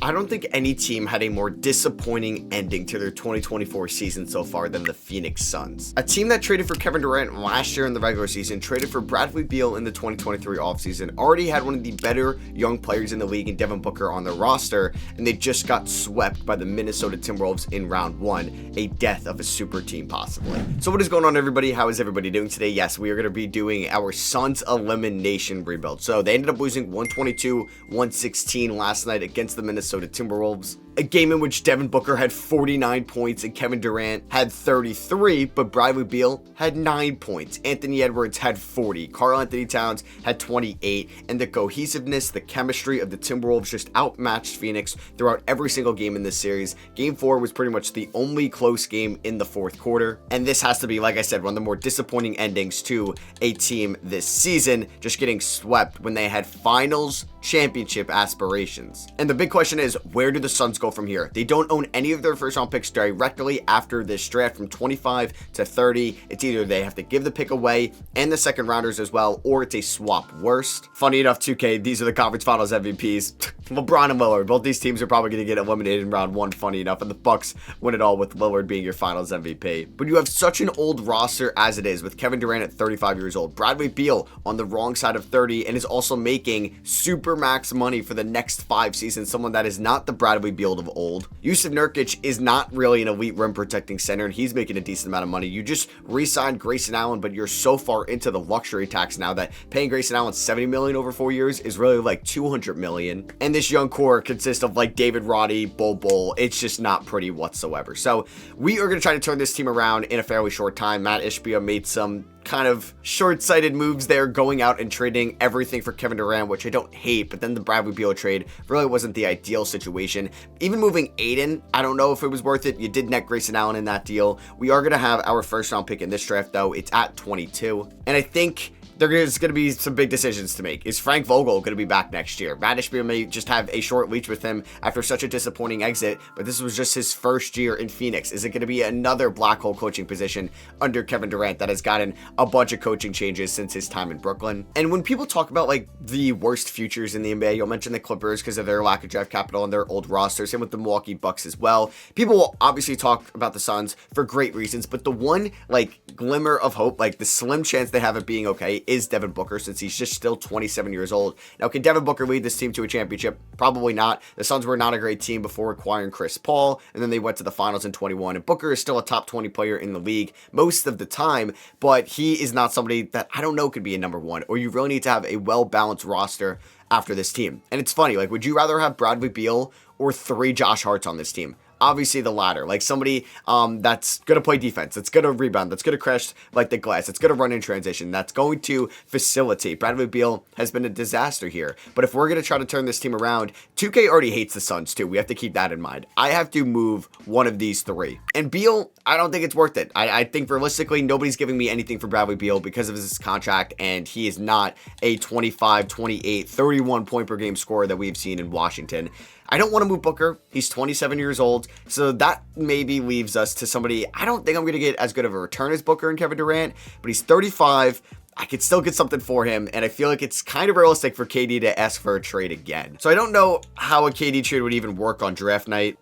I don't think any team had a more disappointing ending to their 2024 season so far than the Phoenix Suns. A team that traded for Kevin Durant last year in the regular season, traded for Bradley Beal in the 2023 offseason, already had one of the better young players in the league in Devin Booker on their roster, and they just got swept by the Minnesota Timberwolves in round one, a death of a super team possibly. So what is going on, everybody? How is everybody doing today? Yes, we are going to be doing our Suns elimination rebuild. So they ended up losing 122-116 last night against the Minnesota Timberwolves. A game in which Devin Booker had 49 points and Kevin Durant had 33, but Bradley Beal had 9 points. Anthony Edwards had 40. Karl-Anthony Towns had 28. And the cohesiveness, the chemistry of the Timberwolves just outmatched Phoenix throughout every single game in this series. Game 4 was pretty much the only close game in the fourth quarter. And this has to be, like I said, one of the more disappointing endings to a team this season, just getting swept when they had finals championship aspirations. And the big question is, where do the Suns go from here? They don't own any of their first round picks directly after this draft from 25 to 30. It's either they have to give the pick away and the second rounders as well, or it's a swap worst. Funny enough, 2K, these are the conference finals MVPs. LeBron and Lillard, both these teams are probably going to get eliminated in round one, funny enough, and the Bucks win it all with Lillard being your finals MVP. But you have such an old roster as it is, with Kevin Durant at 35 years old, Bradley Beal on the wrong side of 30, and is also making super max money for the next 5 seasons, someone that is not the Bradley Beal of old. Jusuf Nurkic is not really an elite rim protecting center, and he's making a decent amount of money. You just re-signed Grayson Allen, but you're so far into the luxury tax now that paying Grayson Allen $70 million over 4 years is really like $200 million. And this young core consists of like David Roddy, Bol. It's just not pretty whatsoever. So we are going to try to turn this team around in a fairly short time. Matt Ishbia made some kind of short-sighted moves there, going out and trading everything for Kevin Durant, which I don't hate, but then the Bradley Beal trade really wasn't the ideal situation. Even moving Aiden, I don't know if it was worth it. You did net Grayson Allen in that deal. We are going to have our first round pick in this draft, though. It's at 22, and I think there's going to be some big decisions to make. Is Frank Vogel going to be back next year? Matt Ishbia may just have a short leash with him after such a disappointing exit, but this was just his first year in Phoenix. Is it going to be another black hole coaching position under Kevin Durant that has gotten a bunch of coaching changes since his time in Brooklyn? And when people talk about like the worst futures in the NBA, you'll mention the Clippers because of their lack of draft capital and their old roster. Same with the Milwaukee Bucks as well. People will obviously talk about the Suns for great reasons, but the one like glimmer of hope, like the slim chance they have of being okay, is Devin Booker, since he's just still 27 years old. Now, can Devin Booker lead this team to a championship? Probably not. The Suns were not a great team before acquiring Chris Paul, and then they went to the finals in 21, and Booker is still a top 20 player in the league most of the time, but he is not somebody that I don't know could be a number one, or you really need to have a well-balanced roster after this team. And it's funny, like, would you rather have Bradley Beal or 3 Josh Harts on this team? Obviously the latter, like somebody that's going to play defense, that's going to rebound, that's going to crash like the glass, that's going to run in transition, that's going to facilitate. Bradley Beal has been a disaster here, but if we're going to try to turn this team around, 2K already hates the Suns too. We have to keep that in mind. I have to move one of these 3. And Beal, I don't think it's worth it. I think realistically, nobody's giving me anything for Bradley Beal because of his contract, and he is not a 25, 28, 31 point per game scorer that we've seen in Washington. I don't want to move Booker. He's 27 years old, so that maybe leaves us to somebody. I don't think I'm going to get as good of a return as Booker and Kevin Durant, but he's 35. I could still get something for him, and I feel like it's kind of realistic for KD to ask for a trade again. So I don't know how a KD trade would even work on draft night.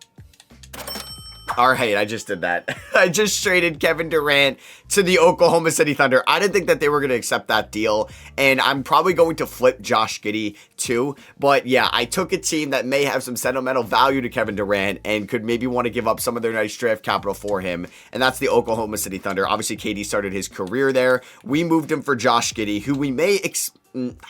All right, I just did that. I just traded Kevin Durant to the Oklahoma City Thunder. I didn't think that they were going to accept that deal, and I'm probably going to flip Josh Giddey too. But yeah, I took a team that may have some sentimental value to Kevin Durant and could maybe want to give up some of their nice draft capital for him, and that's the Oklahoma City Thunder. Obviously, KD started his career there. We moved him for Josh Giddey, who we may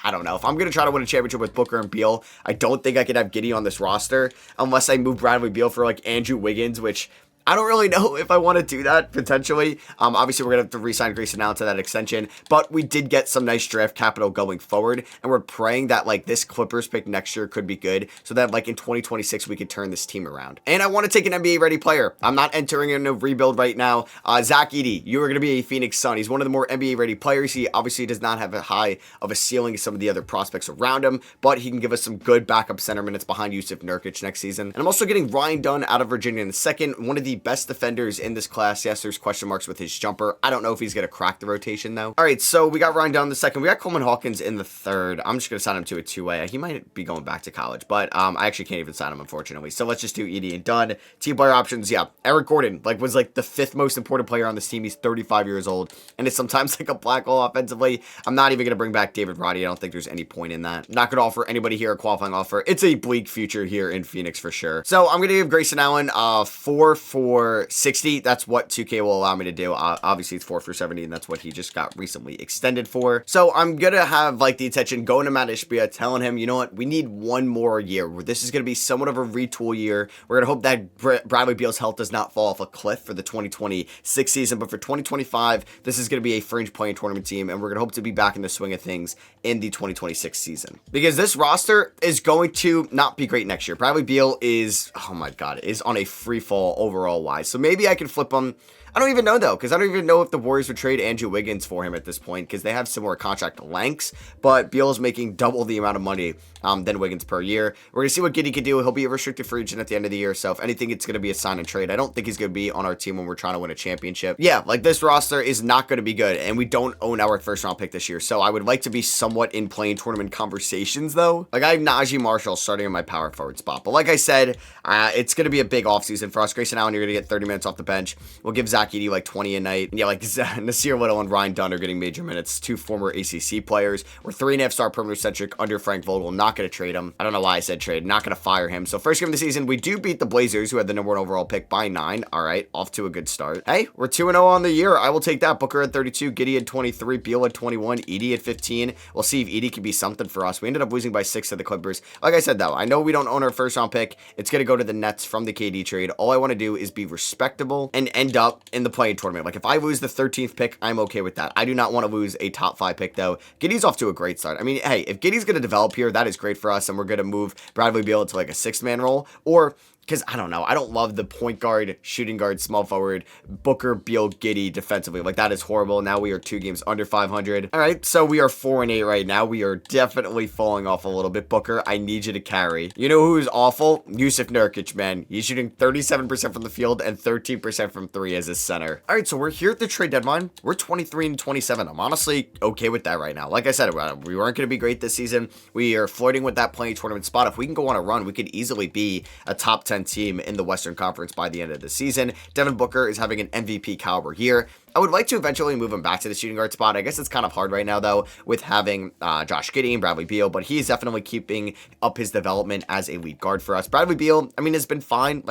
I don't know. If I'm going to try to win a championship with Booker and Beal, I don't think I could have Giddey on this roster unless I move Bradley Beal for like Andrew Wiggins, which I don't really know if I want to do that, potentially. Obviously, we're going to have to re-sign Grayson Allen to that extension, but we did get some nice draft capital going forward, and we're praying that, like, this Clippers pick next year could be good, so that, like, in 2026, we could turn this team around. And I want to take an NBA-ready player. I'm not entering in a rebuild right now. Zach Edey, you are going to be a Phoenix Sun. He's one of the more NBA-ready players. He obviously does not have a high of a ceiling as some of the other prospects around him, but he can give us some good backup center minutes behind Jusuf Nurkic next season. And I'm also getting Ryan Dunn out of Virginia in the second, one of the the best defenders in this class. Yes, there's question marks with his jumper. I don't know if he's going to crack the rotation, though. All right, so we got Ryan Dunn in the second. We got Coleman Hawkins in the third. I'm just going to sign him to a two-way. He might be going back to college, but I actually can't even sign him, unfortunately. So let's just do Edey and Dunn. Team player options, yeah. Eric Gordon, was the fifth most important player on this team. He's 35 years old, and it's sometimes a black hole offensively. I'm not even going to bring back David Roddy. I don't think there's any point in that. Not going to offer anybody here a qualifying offer. It's a bleak future here in Phoenix for sure. So I'm going to give Grayson Allen 4 for 60. That's what 2K will allow me to do. Obviously, it's 4 for 70, and that's what he just got recently extended for. So I'm going to have the attention going to Matt Ishbia, telling him, you know what, we need one more year. This is going to be somewhat of a retool year. We're going to hope that Bradley Beal's health does not fall off a cliff for the 2026 season, but for 2025, this is going to be a fringe playing tournament team, and we're going to hope to be back in the swing of things in the 2026 season. Because this roster is going to not be great next year. Bradley Beal is, oh my God, is on a free fall overall wise. So maybe I can flip him. I don't even know, though, because I don't even know if the Warriors would trade Andrew Wiggins for him at this point, because they have similar contract lengths, but Beal is making double the amount of money than Wiggins per year. We're going to see what Giddey can do. He'll be a restricted free agent at the end of the year, so if anything, it's going to be a sign and trade. I don't think he's going to be on our team when we're trying to win a championship. Yeah, this roster is not going to be good, and we don't own our first-round pick this year, so I would like to be somewhat in playing tournament conversations, though. I have Najee Marshall starting in my power forward spot, but like I said, it's going to be a big offseason for us. Grayson Allen, you're going to get 30 minutes off the bench. We'll give Zach Edey 20 a night. And yeah, Nasir Little and Ryan Dunn are getting major minutes. 2 former ACC players. We're 3.5-star perimeter centric under Frank Vogel. Not going to trade him. I don't know why I said trade. Not going to fire him. So first game of the season, we do beat the Blazers, who had the #1 overall pick, by 9. All right, off to a good start. Hey, we're 2-0 on the year. I will take that. Booker at 32, Giddey at 23, Beal at 21, Edey at 15. We'll see if Edey can be something for us. We ended up losing by 6 to the Clippers. Like I said, though, I know we don't own our first round pick. It's going to go to the Nets from the KD trade. All I want to do is be respectable and end up in the play-in tournament. If I lose the 13th pick, I'm okay with that. I do not want to lose a top 5 pick, though. Giddey's off to a great start. I mean, hey, if Giddey's going to develop here, that is great for us, and we're going to move Bradley Beal to a 6-man role, or because I don't know, I don't love the point guard, shooting guard, small forward, Booker, Beal, Giddey defensively. That is horrible. Now we are 2 games under 500. All right, so we are 4-8 right now. We are definitely falling off a little bit. Booker, I need you to carry. You know who is awful? Jusuf Nurkic, man. He's shooting 37% from the field and 13% from 3 as a center. All right, so we're here at the trade deadline. We're 23-27. I'm honestly okay with that right now. Like I said, we weren't going to be great this season. We are flirting with that playing tournament spot. If we can go on a run, we could easily be a top 10 team in the Western Conference by the end of the season. Devin Booker is having an MVP caliber year. I would like to eventually move him back to the shooting guard spot. I guess it's kind of hard right now, though, with having Josh Giddey and Bradley Beal, but he's definitely keeping up his development as a lead guard for us. Bradley Beal, I mean, has been fine.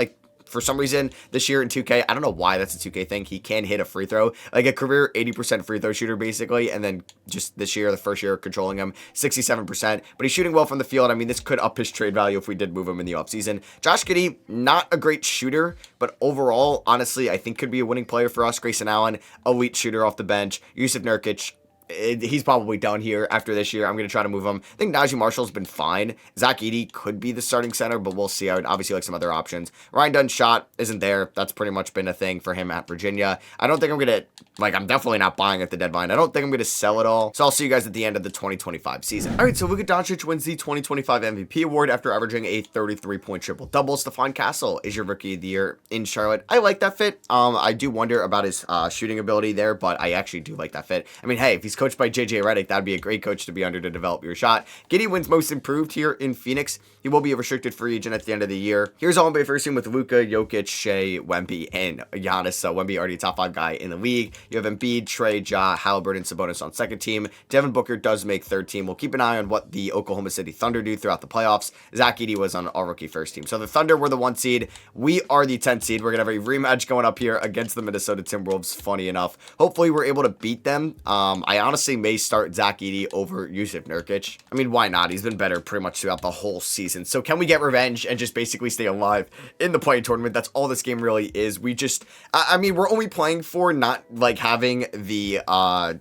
For some reason, this year in 2K, I don't know why that's a 2K thing. He can hit a free throw, a career 80% free throw shooter, basically. And then just this year, the first year controlling him, 67%. But he's shooting well from the field. I mean, this could up his trade value if we did move him in the offseason. Josh Giddey, not a great shooter, but overall, honestly, I think could be a winning player for us. Grayson Allen, elite shooter off the bench. Jusuf Nurkic, he's probably done here after this year. I'm going to try to move him. I think Najee Marshall's been fine. Zach Edey could be the starting center, but we'll see. I would obviously like some other options. Ryan Dunn's shot isn't there. That's pretty much been a thing for him at Virginia. I don't think I'm going to, I'm definitely not buying at the deadline. I don't think I'm going to sell it all. So I'll see you guys at the end of the 2025 season. All right, so Luka Doncic wins the 2025 MVP award after averaging a 33-point triple-double. Stephon Castle is your rookie of the year in Charlotte. I like that fit. I do wonder about his shooting ability there, but I actually do like that fit. I mean, hey, if he's coached by JJ Redick, that'd be a great coach to be under to develop your shot. Giddey wins most improved here in Phoenix. He will be a restricted free agent at the end of the year. Here's all NBA first team with Luka, Jokic, Shea, Wemby, and Giannis. So Wemby already a top 5 guy in the league. You have Embiid, Trey, Ja, Halliburton, Sabonis on second team. Devin Booker does make third team. We'll keep an eye on what the Oklahoma City Thunder do throughout the playoffs. Zach Edey was on our rookie first team. So the Thunder were the 1 seed. We are the 10th seed. We're going to have a rematch going up here against the Minnesota Timberwolves. Funny enough. Hopefully we're able to beat them. I honestly may start Zach Edey over Jusuf Nurkic. I mean, why not? He's been better pretty much throughout the whole season. So can we get revenge and just basically stay alive in the play-in tournament? That's all this game really is. We just, I mean, we're only playing for not having the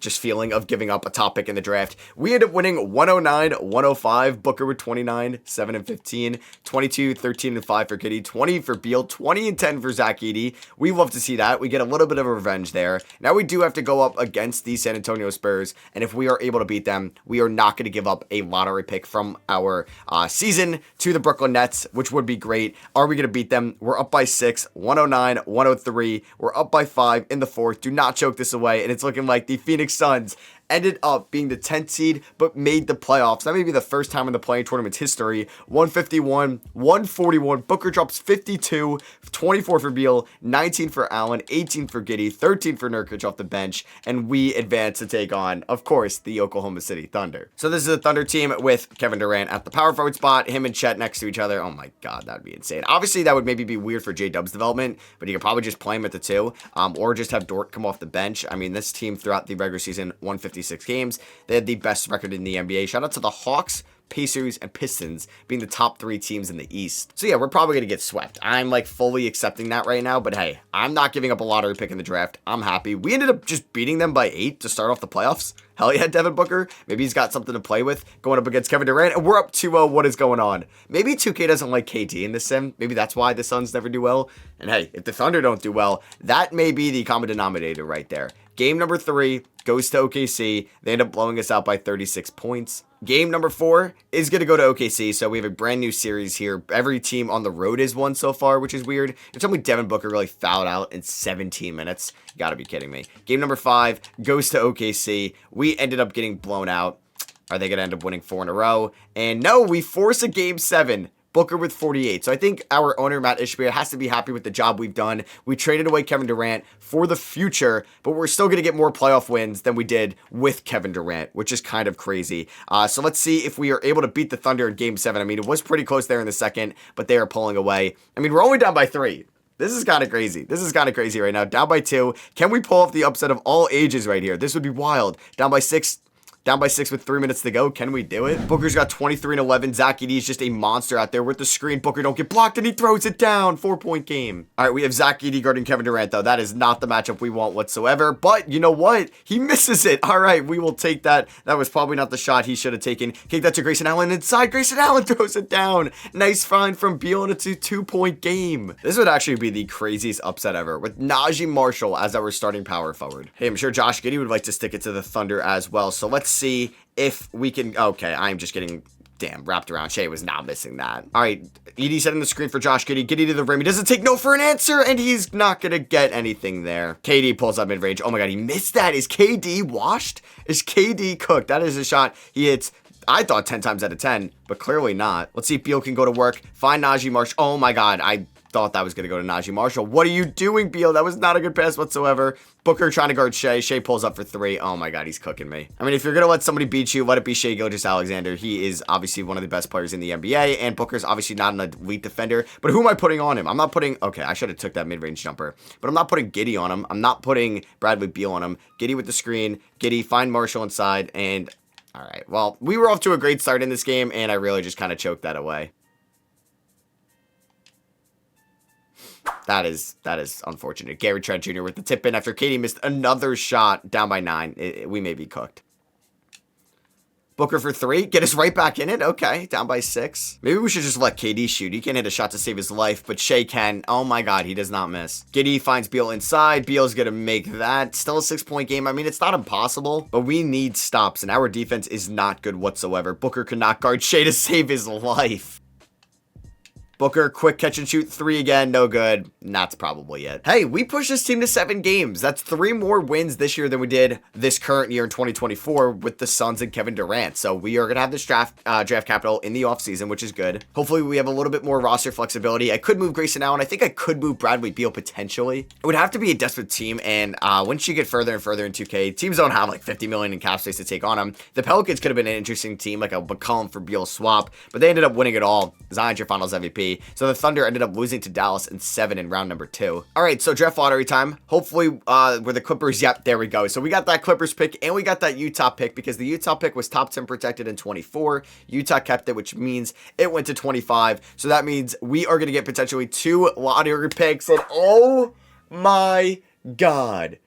just feeling of giving up a top pick in the draft. We end up winning 109-105. Booker with 29, 7 and 15, 22, 13 and 5 for Giddey, 20 for Beal, 20 and 10 for Zach Edey. We love to see that. We get a little bit of revenge there. Now we do have to go up against the San Antonio Spurs Spurs. And if we are able to beat them, we are not going to give up a lottery pick from our season to the Brooklyn Nets, which would be great. Are we going to beat them? We're up by 6, 109-103. We're up by 5 in the fourth. Do not choke this away. And it's looking like the Phoenix Suns ended up being the 10th seed, but made the playoffs. That may be the first time in the playing tournament's history. 151, 141. Booker drops 52, 24 for Beal, 19 for Allen, 18 for Giddey, 13 for Nurkic off the bench, and we advance to take on, of course, the Oklahoma City Thunder. So this is a Thunder team with Kevin Durant at the power forward spot, him and Chet next to each other. Oh my God, that'd be insane. Obviously, that would maybe be weird for J-Dub's development, but you could probably just play him at the 2, or just have Dort come off the bench. I mean, this team throughout the regular season, 156 games. They had the best record in the NBA. Shout out to the Hawks, Pacers, and Pistons being the top 3 teams in the East. So yeah, we're probably going to get swept. I'm like fully accepting that right now, but hey, I'm not giving up a lottery pick in the draft. I'm happy. We ended up just beating them by 8 to start off the playoffs. Hell yeah, Devin Booker. Maybe he's got something to play with going up against Kevin Durant, and we're up 2-0. What is going on? Maybe 2K doesn't like KD in this sim. Maybe that's why the Suns never do well. And hey, if the Thunder don't do well, that may be the common denominator right there. Game number 3 goes to OKC. They end up blowing us out by 36 points. Game number 4 is going to go to OKC, so we have a brand new series here. Every team on the road has won so far, which is weird. You're telling me Devin Booker really fouled out in 17 minutes? You gotta be kidding me. Game number 5 goes to OKC. We ended up getting blown out. Are they going to end up winning 4 in a row? And no, we force a game 7. Booker with 48. So I think our owner, Matt Ishbia, has to be happy with the job we've done. We traded away Kevin Durant for the future, but we're still going to get more playoff wins than we did with Kevin Durant, which is kind of crazy. So let's see if we are able to beat the Thunder in Game 7. I mean, it was pretty close there in the second, but they are pulling away. I mean, we're only down by 3. This is kind of crazy. This is kind of crazy right now. Down by 2. Can we pull off the upset of all ages right here? This would be wild. Down by 6. Down by 6 with 3 minutes to go. Can we do it? Booker's got 23 and 11. Zach Edey is just a monster out there with the screen. Booker don't get blocked and he throws it down. 4-point game. All right, we have Zach Edey guarding Kevin Durant, though. That is not the matchup we want whatsoever. But you know what? He misses it. All right, we will take that. That was probably not the shot he should have taken. Kick that to Grayson Allen inside. Grayson Allen throws it down. Nice find from Beal, and it's a 2-point game. This would actually be the craziest upset ever with Najee Marshall as our starting power forward. Hey, I'm sure Josh Giddey would like to stick it to the Thunder as well. So let's see if we can. Okay, I'm just getting wrapped around. Shea was not missing that. All right, Edey setting the screen for Josh Giddey. Giddey to the rim. He doesn't take no for an answer, and he's not gonna get anything there. KD pulls up mid-range. Oh my God, he missed that. Is KD washed? Is KD cooked? That is a shot he hits. I thought 10 times out of 10, but clearly not. Let's see if Beal can go to work. Find Najee Marshall. Oh my God, I thought that was going to go to Najee Marshall. What are you doing, Beal? That was not a good pass whatsoever. Booker trying to guard Shea. Shea pulls up for 3. Oh my God, he's cooking me. I mean, if you're going to let somebody beat you, let it be Shea Gilgeous-Alexander. He is obviously one of the best players in the NBA, and Booker's obviously not an elite defender. But who am I putting on him? I'm not putting... Okay, I should have took that mid-range jumper. But I'm not putting Giddey on him. I'm not putting Bradley Beal on him. Giddey with the screen. Giddey, find Marshall inside, and... All right, well, we were off to a great start in this game, and I really just kind of choked that away. That is unfortunate. Gary Trent Jr. with the tip in after KD missed another shot down by 9. We may be cooked. Booker for 3. Get us right back in it. Okay, down by 6. Maybe we should just let KD shoot. He can't hit a shot to save his life, but Shea can. Oh my God, he does not miss. Giddey finds Beal inside. Beal's going to make that. Still a 6-point game. I mean, it's not impossible, but we need stops, and our defense is not good whatsoever. Booker cannot guard Shea to save his life. Booker, quick catch and shoot 3 again, no good. And that's probably it. Hey, we pushed this team to 7 games. That's 3 more wins this year than we did this current year in 2024 with the Suns and Kevin Durant. So we are going to have this draft capital in the offseason, which is good. Hopefully we have a little bit more roster flexibility. I could move Grayson Allen. I think I could move Bradley Beal potentially. It would have to be a desperate team, and once you get further and further in 2K, teams don't have like 50 million in cap space to take on them. The Pelicans could have been an interesting team, like a McCollum for Beal swap, but they ended up winning it all. Zion's your finals MVP. So the Thunder ended up losing to Dallas in 7 in round number 2. All right, so draft lottery time. Hopefully, we're the Clippers. Yep, there we go. So we got that Clippers pick, and we got that Utah pick because the Utah pick was top 10 protected in 24. Utah kept it, which means it went to 25. So that means we are going to get potentially 2 lottery picks. And oh my God.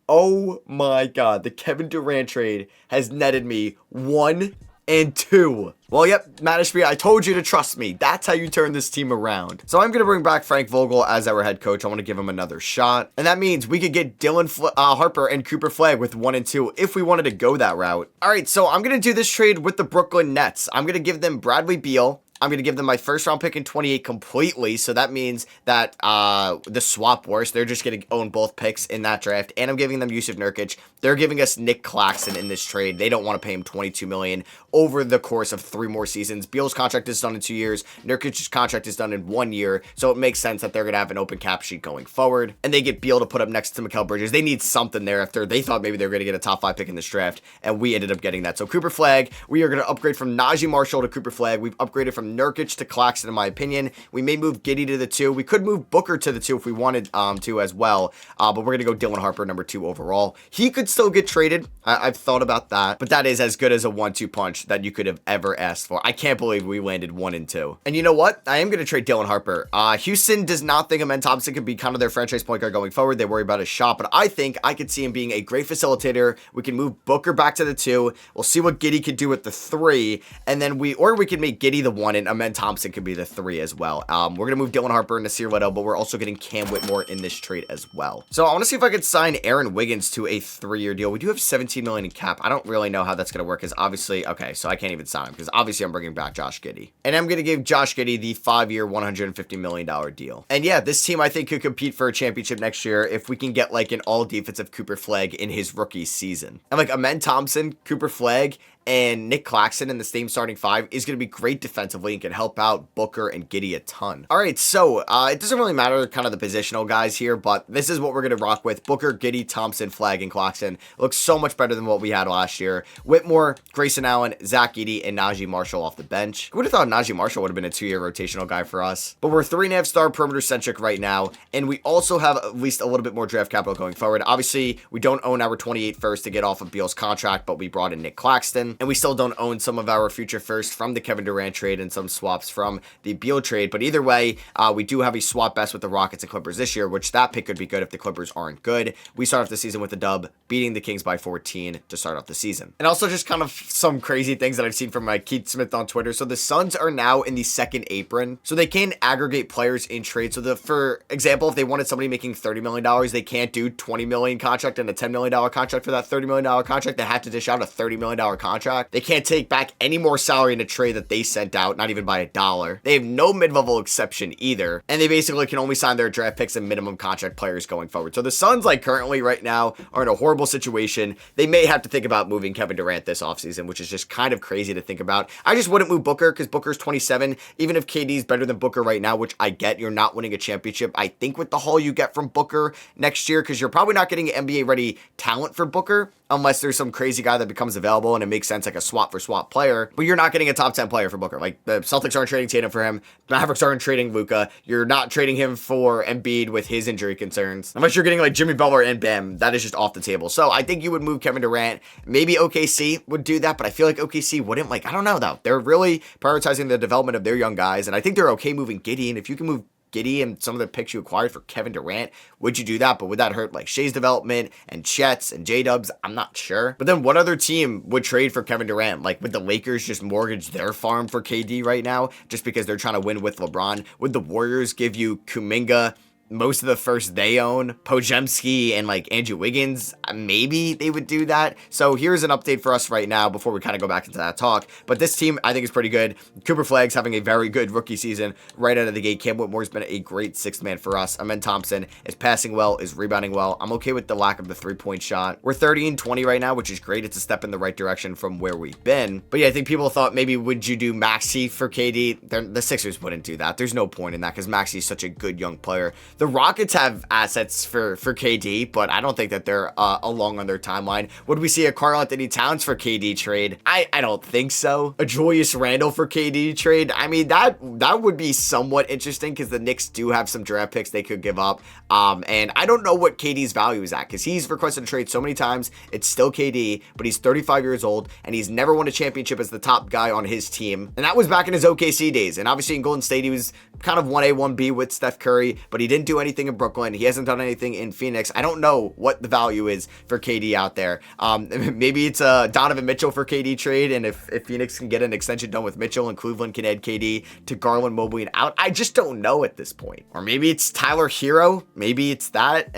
Oh my God. The Kevin Durant trade has netted me $1 and 2. Well, yep, Matt Ishbia, I told you to trust me. That's how you turn this team around. So I'm going to bring back Frank Vogel as our head coach. I want to give him another shot. And that means we could get Dylan Harper and Cooper Flagg with 1 and 2 if we wanted to go that route. All right, so I'm going to do this trade with the Brooklyn Nets. I'm going to give them Bradley Beal. I'm going to give them my first round pick in 28 completely. So that means that the swap worse. They're just going to own both picks in that draft. And I'm giving them Jusuf Nurkic. They're giving us Nick Claxton in this trade. They don't want to pay him $22 million over the course of 3 more seasons. Beal's contract is done in 2 years. Nurkic's contract is done in 1 year. So it makes sense that they're going to have an open cap sheet going forward. And they get Beal to put up next to Mikal Bridges. They need something there after they thought maybe they were going to get a top 5 pick in this draft. And we ended up getting that. So Cooper Flagg, we are going to upgrade from Naji Marshall to Cooper Flagg. We've upgraded from Nurkic to Claxton, in my opinion. We may move Giddey to the 2. We could move Booker to the 2 if we wanted to as well. But we're going to go Dylan Harper, number 2 overall. He could still get traded. I've thought about that. But that is as good as a 1-2 punch that you could have ever asked for. I can't believe we landed 1 and 2. And you know what? I am going to trade Dylan Harper. Houston does not think Amen Thompson could be kind of their franchise point guard going forward. They worry about his shot. But I think I could see him being a great facilitator. We can move Booker back to the 2. We'll see what Giddey could do with the 3. And then we could make Giddey the 1 and Amen Thompson could be the 3 as well. We're going to move Dylan Harper and Nasir Little, but we're also getting Cam Whitmore in this trade as well. So I want to see if I could sign Aaron Wiggins to a 3-year deal. We do have $17 million in cap. I don't really know how that's going to work because obviously, okay, so I can't even sign him because obviously I'm bringing back Josh Giddey. And I'm going to give Josh Giddey the 5-year, $150 million deal. And yeah, this team I think could compete for a championship next year if we can get like an all defensive Cooper Flagg in his rookie season. And like Amen Thompson, Cooper Flagg, and Nick Claxton in the same starting 5 is going to be great defensively and can help out Booker and Giddey a ton. All right, so it doesn't really matter kind of the positional guys here, but this is what we're going to rock with. Booker, Giddey, Thompson, Flagg, and Claxton looks so much better than what we had last year. Whitmore, Grayson Allen, Zach Edey, and Naji Marshall off the bench. Who would have thought Naji Marshall would have been a 2-year rotational guy for us? But we're 3.5-star perimeter centric right now, and we also have at least a little bit more draft capital going forward. Obviously, we don't own our 28 first to get off of Beal's contract, but we brought in Nick Claxton, and we still don't own some of our future first from the Kevin Durant trade and some swaps from the Beal trade. But either way, we do have a swap best with the Rockets and Clippers this year, which that pick could be good if the Clippers aren't good. We start off the season with a dub, beating the Kings by 14 to start off the season. And also just kind of some crazy things that I've seen from Keith Smith on Twitter. So the Suns are now in the second apron, so they can aggregate players in trade. So for example, if they wanted somebody making $30 million, they can't do $20 million contract and a $10 million contract for that $30 million contract. They have to dish out a $30 million contract. They can't take back any more salary in a trade that they sent out, not even by $1. They have no mid-level exception either, and they basically can only sign their draft picks and minimum contract players going forward. So the Suns, like currently right now, are in a horrible situation. They may have to think about moving Kevin Durant this offseason, which is just kind of crazy to think about. I just wouldn't move Booker because Booker's 27. Even if KD is better than Booker right now, which I get, you're not winning a championship. I think with the haul you get from Booker next year, because you're probably not getting NBA ready talent for Booker unless there's some crazy guy that becomes available and it makes sense, like a swap for swap player, but you're not getting a top 10 player for Booker. Like the Celtics aren't trading Tatum for him. Mavericks aren't trading Luka. You're not trading him for Embiid with his injury concerns. Unless you're getting like Jimmy Butler and Bam, that is just off the table. So I think you would move Kevin Durant. Maybe OKC would do that, but I feel like OKC wouldn't. Like, I don't know though. They're really prioritizing the development of their young guys, and I think they're okay moving Giddey. And if you can move Giddey and some of the picks you acquired for Kevin Durant, would you do that? But would that hurt like Shea's development and Chet's and J-Dubs? I'm not sure. But then what other team would trade for Kevin Durant? Like, would the Lakers just mortgage their farm for KD right now just because they're trying to win with LeBron? Would the Warriors give you Kuminga, most of the first they own, Podziemski, and like Andrew Wiggins? Maybe they would do that. So here's an update for us right now before we kind of go back into that talk. But this team I think is pretty good. Cooper Flagg's having a very good rookie season right out of the gate. Cam Whitmore's been a great sixth man for us. Amen Thompson is passing well, is rebounding well. I'm okay with the lack of the 3-point shot. We're 30-20 right now, which is great. It's a step in the right direction from where we've been. But yeah, I think people thought maybe would you do Maxey for KD? The Sixers wouldn't do that. There's no point in that because Maxey is such a good young player. The Rockets have assets for KD, but I don't think that they're along on their timeline. Would we see a Karl-Anthony Towns for KD trade? I don't think so. A Julius Randle for KD trade? I mean, that would be somewhat interesting because the Knicks do have some draft picks they could give up. And I don't know what KD's value is at because he's requested a trade so many times. It's still KD, but he's 35 years old and he's never won a championship as the top guy on his team. And that was back in his OKC days. And obviously in Golden State, he was kind of 1A, 1B with Steph Curry, but he didn't do anything in Brooklyn. He hasn't done anything in Phoenix. I don't know what the value is for KD out there. Maybe it's a Donovan Mitchell for KD trade, and if Phoenix can get an extension done with Mitchell and Cleveland can add KD to Garland, Mobley, and out, I just don't know at this point. Or maybe it's Tyler Hero. Maybe it's that.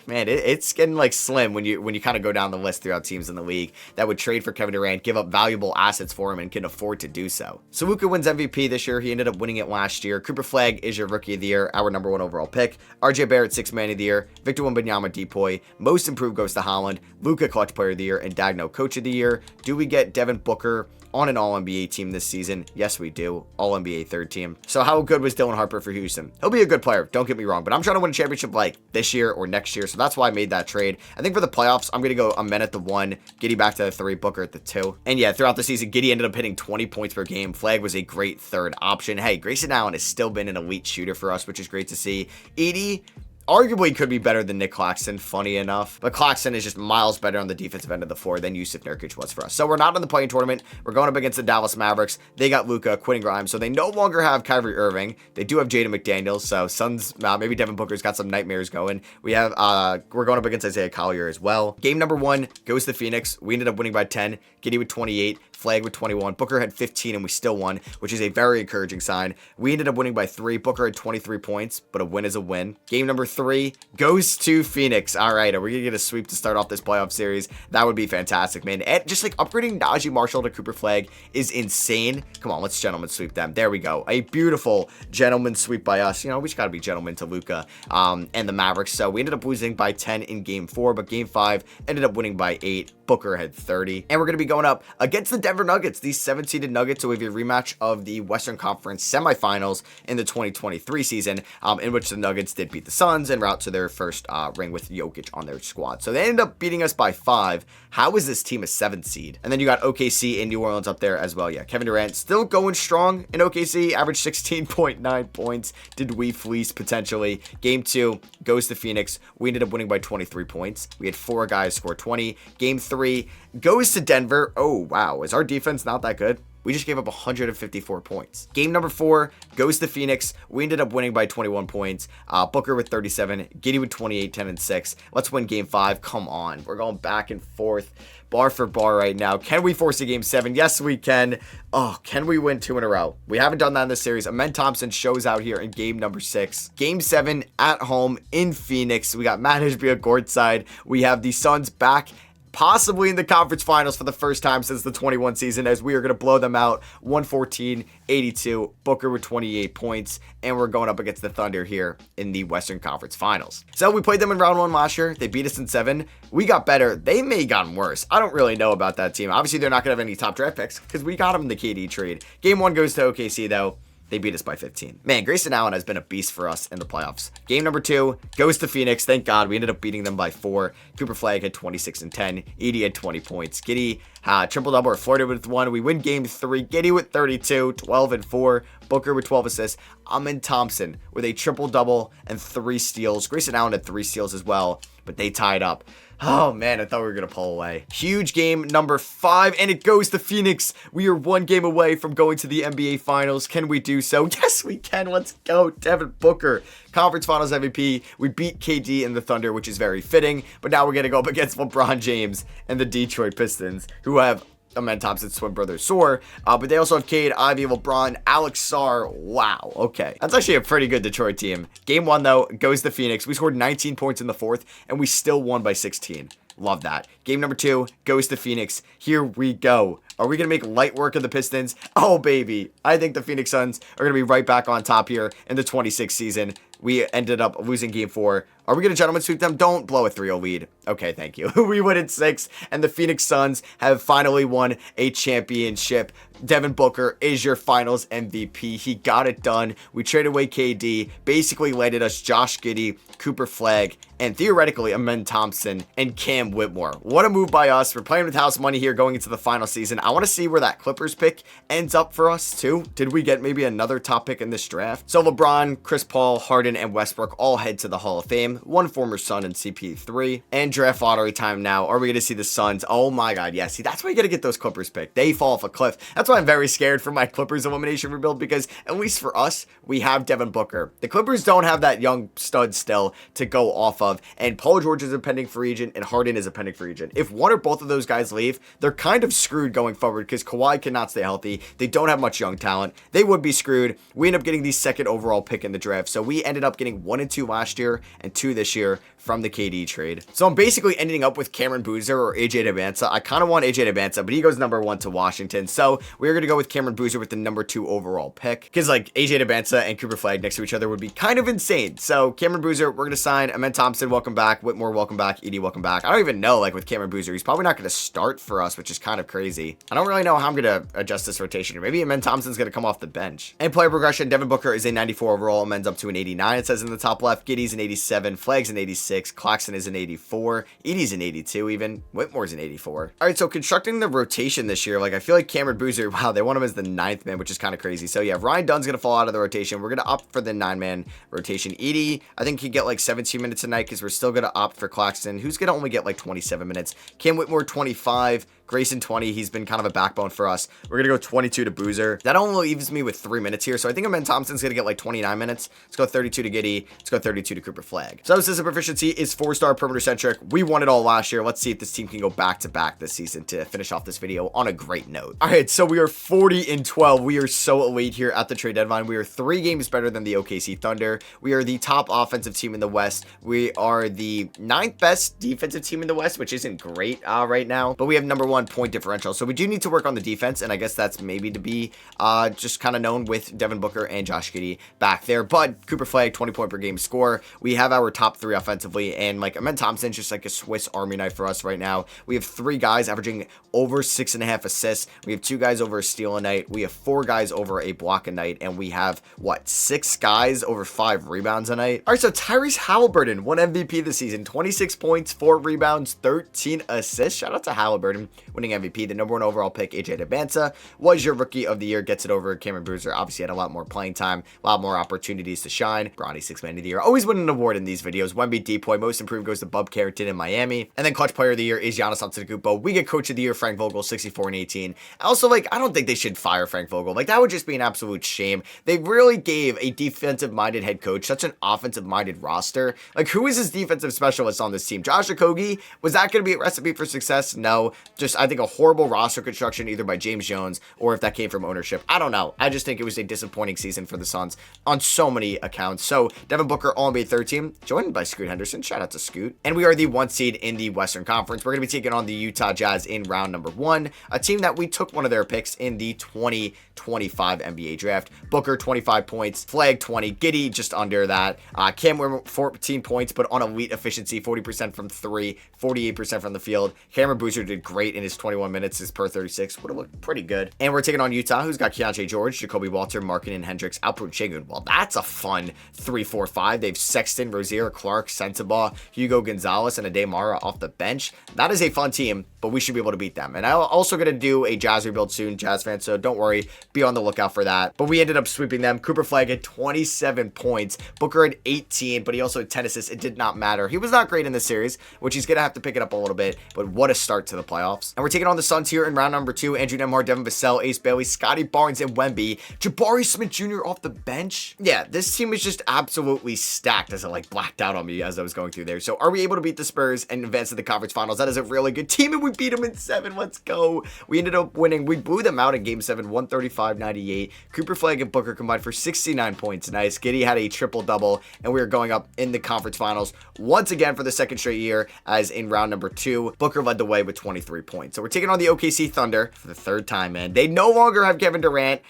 Man, it's getting like slim when you kind of go down the list throughout teams in the league that would trade for Kevin Durant, give up valuable assets for him, and can afford to do so. So Luka wins MVP this year. He ended up winning it last year. Cooper Flag is your Rookie of the Year, our #1 overall pick. RJ Barrett, 6th Man of the Year. Victor Wembanyama, Depoy. Most Improved goes to Holland. Luka, Clutch Player of the Year, and Dagno, Coach of the Year. Do we get Devin Booker on an All-NBA team this season? Yes, we do. All-NBA 3rd team. So how good was Dylan Harper for Houston? He'll be a good player, don't get me wrong, but I'm trying to win a championship like this year or next year, so that's why I made that trade. I think for the playoffs, I'm going to go Amen at the 1, Giddey back to the 3, Booker at the 2. And yeah, throughout the season, Giddey ended up hitting 20 points per game. Flag was a great 3rd option. Hey, Grayson Allen has still been an elite shooter for us, which is great to see. Edie arguably could be better than Nick Claxton, funny enough. But Claxton is just miles better on the defensive end of the floor than Yusuf Nurkic was for us. So we're not in the play-in tournament. We're going up against the Dallas Mavericks. They got Luka, Quentin Grimes, so they no longer have Kyrie Irving. They do have Jaden McDaniels, so Suns, maybe Devin Booker's got some nightmares going. We have, we're going up against Isaiah Collier as well. Game #1 goes to Phoenix. We ended up winning by 10. Giddey with 28. Flag with 21. Booker had 15 and we still won, which is a very encouraging sign. We ended up winning by 3. Booker had 23 points, but a win is a win. Game #3 goes to Phoenix. All right, are we going to get a sweep to start off this playoff series? That would be fantastic, man. And just like upgrading Najee Marshall to Cooper Flag is insane. Come on, let's gentleman sweep them. There we go. A beautiful gentleman sweep by us. You know, we just got to be gentlemen to Luka and the Mavericks. So we ended up losing by 10 in Game 4, but Game 5 ended up winning by 8. Booker had 30. And we're going to be going up against the Denver Nuggets, these 7-seeded Nuggets. So we have a rematch of the Western Conference semifinals in the 2023 season, in which the Nuggets did beat the Suns en route to their first ring with Jokic on their squad. So they ended up beating us by 5. How is this team a 7th seed? And then you got OKC and New Orleans up there as well. Yeah, Kevin Durant still going strong in OKC, averaged 16.9 points. Did we fleece potentially? Game 2 goes to Phoenix. We ended up winning by 23 points. We had 4 guys score 20. Game 3 goes to Denver. Oh, wow. Is our defense not that good? We just gave up 154 points. Game #4 goes to Phoenix. We ended up winning by 21 points. Booker with 37. Giddey with 28, 10, and 6. Let's win Game 5. Come on. We're going back and forth, bar for bar right now. Can we force a Game 7? Yes, we can. Oh, can we win 2 in a row? We haven't done that in this series. Amen Thompson shows out here in Game #6. Game 7 at home in Phoenix. We got Matt Ishbia courtside. We have the Suns back, possibly in the conference finals for the first time since the 21 season, as we are going to blow them out 114-82. Booker with 28 points, and we're going up against the Thunder here in the Western Conference Finals. So we played them in round 1 last year. They beat us in 7. We got better. They may have gotten worse. I don't really know about that team. Obviously, they're not going to have any top draft picks because we got them in the KD trade. Game 1 goes to OKC, though. They beat us by 15. Man, Grayson Allen has been a beast for us in the playoffs. Game #2 goes to Phoenix. Thank God we ended up beating them by 4. Cooper Flag had 26 and 10. Edie had 20 points. Giddey triple-double or flirted with 1. We win Game 3. Giddey with 32, 12 and 4. Booker with 12 assists. Amen Thompson with a triple-double and 3 steals. Grayson Allen had 3 steals as well, but they tied up. Oh man, I thought we were going to pull away. Huge game #5, and it goes to Phoenix. We are 1 game away from going to the NBA Finals. Can we do so? Yes, we can. Let's go. Devin Booker, Conference Finals MVP. We beat KD and the Thunder, which is very fitting, but now we're going to go up against LeBron James and the Detroit Pistons, who have Amen Thompson's twin brother Soar, but they also have Cade, Ivy, LeBron, Alex Sarr. Wow, okay. That's actually a pretty good Detroit team. Game 1, though, goes to Phoenix. We scored 19 points in the 4th, and we still won by 16. Love that. Game #2 goes to Phoenix. Here we go. Are we going to make light work of the Pistons? Oh, baby. I think the Phoenix Suns are going to be right back on top here in the 26th season. We ended up losing Game 4. Are we going to gentlemen sweep them? Don't blow a 3-0 lead. Okay, thank you. We win in 6, and the Phoenix Suns have finally won a championship. Devin Booker is your finals MVP. He got it done. We traded away KD, basically landed us Josh Giddey, Cooper Flag, and theoretically Amen Thompson and Cam Whitmore. What a move by us. We're playing with house money here going into the final season. I want to see where that Clippers pick ends up for us too. Did we get maybe another top pick in this draft? So LeBron, Chris Paul, Harden, and Westbrook all head to the Hall of Fame. One former Sun in CP3. And draft lottery time now. Are we going to see the Suns? Oh my God, yes. See, that's why you got to get those Clippers picked. They fall off a cliff. That's why I'm very scared for my Clippers elimination rebuild, because at least for us, we have Devin Booker. The Clippers don't have that young stud still to go off of, and Paul George is a pending free agent, and Harden is a pending free agent. If one or both of those guys leave, they're kind of screwed going forward, because Kawhi cannot stay healthy. They don't have much young talent. They would be screwed. We end up getting the second overall pick in the draft, so we ended up getting 1 and 2 last year and 2 this year from the KD trade. So I'm basically ending up with Cameron Boozer or AJ Debinsa. I kind of want AJ Debinsa, but he goes number 1 to Washington. So we're going to go with Cameron Boozer with the number 2 overall pick, because like AJ Debinsa and Cooper Flag next to each other would be kind of insane. So Cameron Boozer, we're going to sign. Amen Thompson, welcome back. Whitmore, welcome back. Edie, welcome back. I don't even know, like with Cameron Boozer, he's probably not going to start for us, which is kind of crazy. I don't really know how I'm going to adjust this rotation. Maybe Amen Thompson's going to come off the bench. And player progression, Devin Booker is a 94 overall, ends up to an 89. It says in the top left. Giddey's an 87. Flag's an 86. Claxton is an 84. Edie's an 82 even. Whitmore's an 84. All right, so constructing the rotation this year, like I feel like Cameron Boozer, wow, they want him as the 9th man, which is kind of crazy. So yeah, Ryan Dunn's going to fall out of the rotation. We're going to opt for the 9-man rotation. Edie, I think he get like 17 minutes a night, because we're still going to opt for Claxton, who's going to only get like 27 minutes. Cam Whitmore, 25. Grayson 20. He's been kind of a backbone for us. We're going to go 22 to Boozer. That only leaves me with 3 minutes here. So I think Amen Thompson's going to get like 29 minutes. Let's go 32 to Giddey. Let's go 32 to Cooper Flag. So assistant proficiency is 4-star perimeter centric. We won it all last year. Let's see if this team can go back to back this season to finish off this video on a great note. All right, so we are 40-12. We are so elite here at the trade deadline. We are 3 games better than the OKC Thunder. We are the top offensive team in the West. We are the 9th best defensive team in the West, which isn't great right now, but we have number 1 point differential. So we do need to work on the defense, and I guess that's maybe to be just kind of known with Devin Booker and Josh Giddey back there. But Cooper Flag, 20 point per game score. We have our top 3 offensively, and like Amen Thompson's just like a Swiss Army knife for us right now. We have 3 guys averaging over 6.5 assists. We have 2 guys over a steal a night. We have 4 guys over a block a night, and we have what, 6 guys over 5 rebounds a night. All right, so Tyrese Halliburton won MVP this season, 26 points, 4 rebounds, 13 assists. Shout out to Halliburton winning MVP. The number 1 overall pick, AJ Debinsa, was your rookie of the year. Gets it over Cameron Boozer. Obviously had a lot more playing time, a lot more opportunities to shine. Bronny 6 man of the year. Always win an award in these videos. Wemby Depoy, most improved goes to Bub Carrington in Miami. And then clutch player of the year is Giannis Antetokounmpo. We get coach of the year, Frank Vogel, 64 and 18. Also, like, I don't think they should fire Frank Vogel. Like, that would just be an absolute shame. They really gave a defensive-minded head coach such an offensive-minded roster. Like, who is his defensive specialist on this team? Josh Okogie? Was that going to be a recipe for success? No. Just, I think, a horrible roster construction either by James Jones or if that came from ownership. I don't know. I just think it was a disappointing season for the Suns on so many accounts. So, Devin Booker, All-NBA third team, joined by Scoot Henderson. Shout out to Scoot. And we are the 1 seed in the Western Conference. We're going to be taking on the Utah Jazz in round number 1, a team that we took one of their picks in the 2025 NBA draft. Booker, 25 points. Flag, 20. Giddey, just under that. Cam Whitmore, 14 points, but on elite efficiency, 40% from 3, 48% from the field. Cameron Boozer did great in his 21 minutes, his per 36. Would have looked pretty good. And we're taking on Utah, who's got Keontae George, Jacoby Walter, Markkanen Hendricks, Alperen Sengun. Well, that's a fun 3-4-5. They have Sexton, Rozier, Clark, Sensabaugh, Hugo Gonzalez, and Ade Mara off the bench. That is a fun team, but we should be able to beat them. And I'm also going to do a Jazz rebuild soon, Jazz fans, so don't worry. Be on the lookout for that. But we ended up sweeping them. Cooper Flag had 27 points. Booker had 18, but he also had 10 assists. It did not matter. He was not great in this series, which he's going to have to pick it up a little bit, but what a start to the playoffs. And we're taking on the Suns here in round number 2. Andrew Nembhard, Devin Vassell, Ace Bailey, Scotty Barnes, and Wemby. Jabari Smith Jr. off the bench. Yeah, this team is just absolutely stacked as it like blacked out on me as I was going through there. So are we able to beat the Spurs and advance to the conference finals? That is a really good team, and we beat them in 7. Let's go. We ended up winning. We blew them out in game 7, 135-98. Cooper Flag and Booker combined for 69 points. Nice. Giddey had a triple-double, and we are going up in the conference finals once again for the 2nd straight year, as in round number 2. Booker led the way with 23 points. So we're taking on the OKC Thunder for the 3rd time, man. They no longer have Kevin Durant.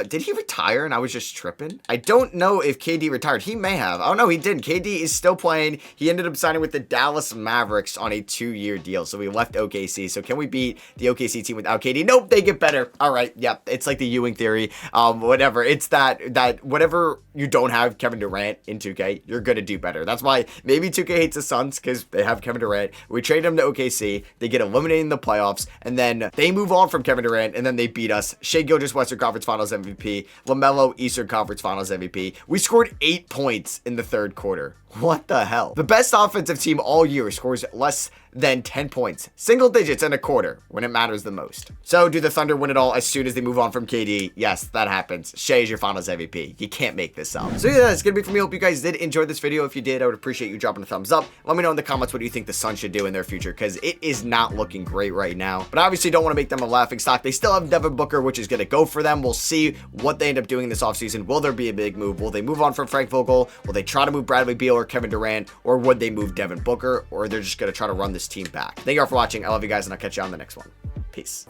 Did he retire and I was just tripping? I don't know if KD retired. He may have. Oh, no, he didn't. KD is still playing. He ended up signing with the Dallas Mavericks on a 2-year deal. So we left OKC. So can we beat the OKC team without KD? Nope, they get better. All right. Yep. It's like the Ewing theory. Whatever. It's that whatever you don't have Kevin Durant in 2K, you're going to do better. That's why maybe 2K hates the Suns because they have Kevin Durant. We trade him to OKC. They get eliminated in the playoffs. And then win. They move on from Kevin Durant, and then they beat us. Shai Gilgeous Western Conference Finals MVP. LaMelo Eastern Conference Finals MVP. We scored 8 points in the third quarter. What the hell? The best offensive team all year scores less than 10 points, single digits in a quarter when it matters the most. So do the Thunder win it all as soon as they move on from KD? Yes, that happens. Shai is your Finals MVP. You can't make this up. So yeah, that's gonna be for me. Hope you guys did enjoy this video. If you did, I would appreciate you dropping a thumbs up. Let me know in the comments what you think the Suns should do in their future, because it is not looking great right now. But I obviously don't want to make them a laughing stock. They still have Devin Booker, which is gonna go for them. We'll see what they end up doing this offseason. Will there be a big move? Will they move on from Frank Vogel? Will they try to move Bradley Beal or Kevin Durant? Or would they move Devin Booker? Or they're just gonna try to run this team back? Thank you all for watching. I love you guys, and I'll catch you on the next one. Peace.